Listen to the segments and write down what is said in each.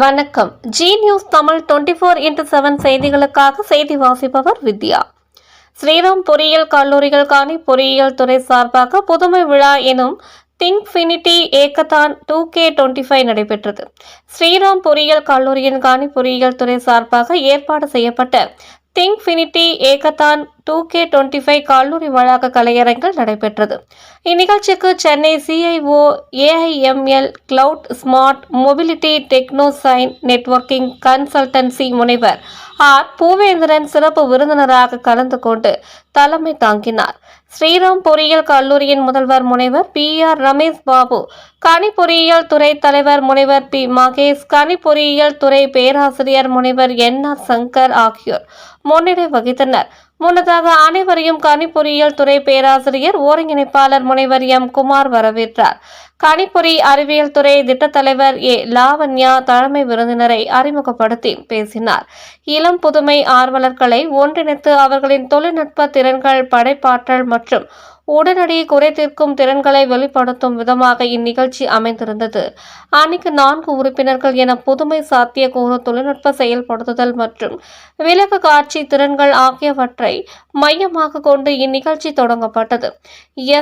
வணக்கம். G news Tamil 24x7 செய்திகளுக்காக செய்தி வாசிப்பவர் வித்யா. ஸ்ரீராம் பொறியியல் கல்லூரிகள் காணி பொறியியல் துறை சார்பாக புதுமை விழா எனும் திங்க்ஃபினிட்டி ஏக்கத்தான் 2K25 நடைபெற்றது. ஸ்ரீராம் பொறியியல் கல்லூரியின் காணி பொறியியல் துறை சார்பாக ஏற்பாடு செய்யப்பட்ட திங்க்ஃபினிட்டி ஏக்கத்தான் 2K25 கல்லூரி வளாக கலையரங்கில் நடைபெற்றது. இந்நிகழ்ச்சிக்கு Chennai CIO AIML cloud smart mobility டெக்னோசைன் நெட்வொர்க்கிங் கன்சல்டன்சி முனைவர் ஆர் பூவேந்திரன் சிறப்பு விருந்தினராக கலந்து கொண்டு தலைமை தாங்கினார். ஸ்ரீராம் பொறியியல் கல்லூரியின் முதல்வர் முனைவர் PR ரமேஷ் பாபு, கனி பொறியியல் துறை தலைவர் முனைவர் P மகேஷ், கனி பொறியியல் துறை பேராசிரியர் முனைவர் NR சங்கர் ஆகியோர் முன்னிலை வகித்தனர். முன்னதாக அனைவரையும் கனி பொறியியல் துறை பேராசிரியர் ஒருங்கிணைப்பாளர் முனைவர் M குமார் வரவேற்றார். கணிப்பொறி அறிவியல் துறை திட்டத் தலைவர் லாவண்யா தலைமை விருந்தினரை அறிமுகப்படுத்தி பேசினார். இளம் புதுமை ஆர்வலர்களை ஒன்றிணைத்து அவர்களின் தொழில்நுட்ப திறன்கள், படைப்பாற்றல் மற்றும் உடனடி குறை தீர்க்கும் திறன்களை வெளிப்படுத்தும் விதமாக இந்நிகழ்ச்சி அமைந்திருந்தது. அணிக்கு 4 உறுப்பினர்கள் என புதுமை, சாத்தியக்கூறு, தொழில்நுட்ப செயல்படுத்துதல் மற்றும் விளக்க காட்சி திறன்கள் ஆகியவற்றை மையமாக கொண்டு இந்நிகழ்ச்சி தொடங்கப்பட்டது.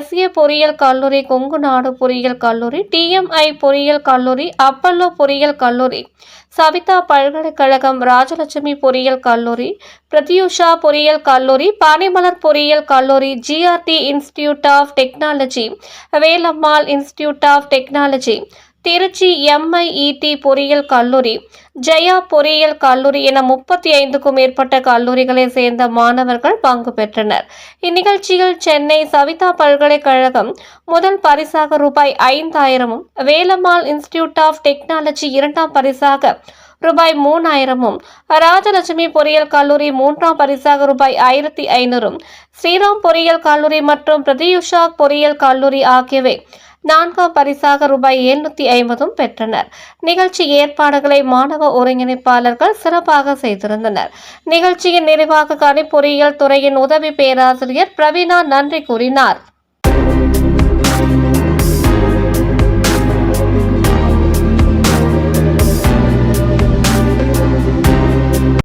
SA பொறியியல் கல்லூரி, கொங்கு நாடு பொறியியல் கல்லூரி, TMI பொறியியல் கல்லூரி, அப்பல்லோ பொறியியல் கல்லூரி, சவிதா பல்கலைக்கழகம், ராஜலட்சுமி பொறியியல் கல்லூரி, பிரத்யூஷா பொறியியல் கல்லூரி, பனிமலர் பொறியியல் கல்லூரி, GRT institute of technology, Velammal institute of technology, Trichy MIET பொறியியல் கல்லூரி, ஜெயா பொறியியல் கல்லூரி என 35க்கும் மேற்பட்ட கல்லூரிகளை சேர்ந்த மாணவர்கள் பங்கு பெற்றனர். இந்நிகழ்ச்சியில் சென்னை சவிதா பல்கலைக்கழகம் முதல் பரிசாக ரூபாய் 5000, வேலம்மாள் இன்ஸ்டிடியூட் ஆஃப் டெக்னாலஜி இரண்டாம் பரிசாக ரூபாய் 3000, ராஜலட்சுமி பொறியியல் கல்லூரி மூன்றாம் பரிசாக ரூபாய் 1500, ஸ்ரீராம் பொறியியல் கல்லூரி மற்றும் பிரதியுஷா பொறியியல் கல்லூரி ஆகியவை 4ஆம் பரிசாக ரூபாய் 750 பெற்றனர். நிகழ்ச்சி ஏற்பாடுகளை மாணவ ஒருங்கிணைப்பாளர்கள் சிறப்பாக செய்திருந்தனர். நிகழ்ச்சியின் நிறைவாக கணிப்பொறியியல் துறையின் உதவி பேராசிரியர் பிரவீனா நன்றி கூறினார்.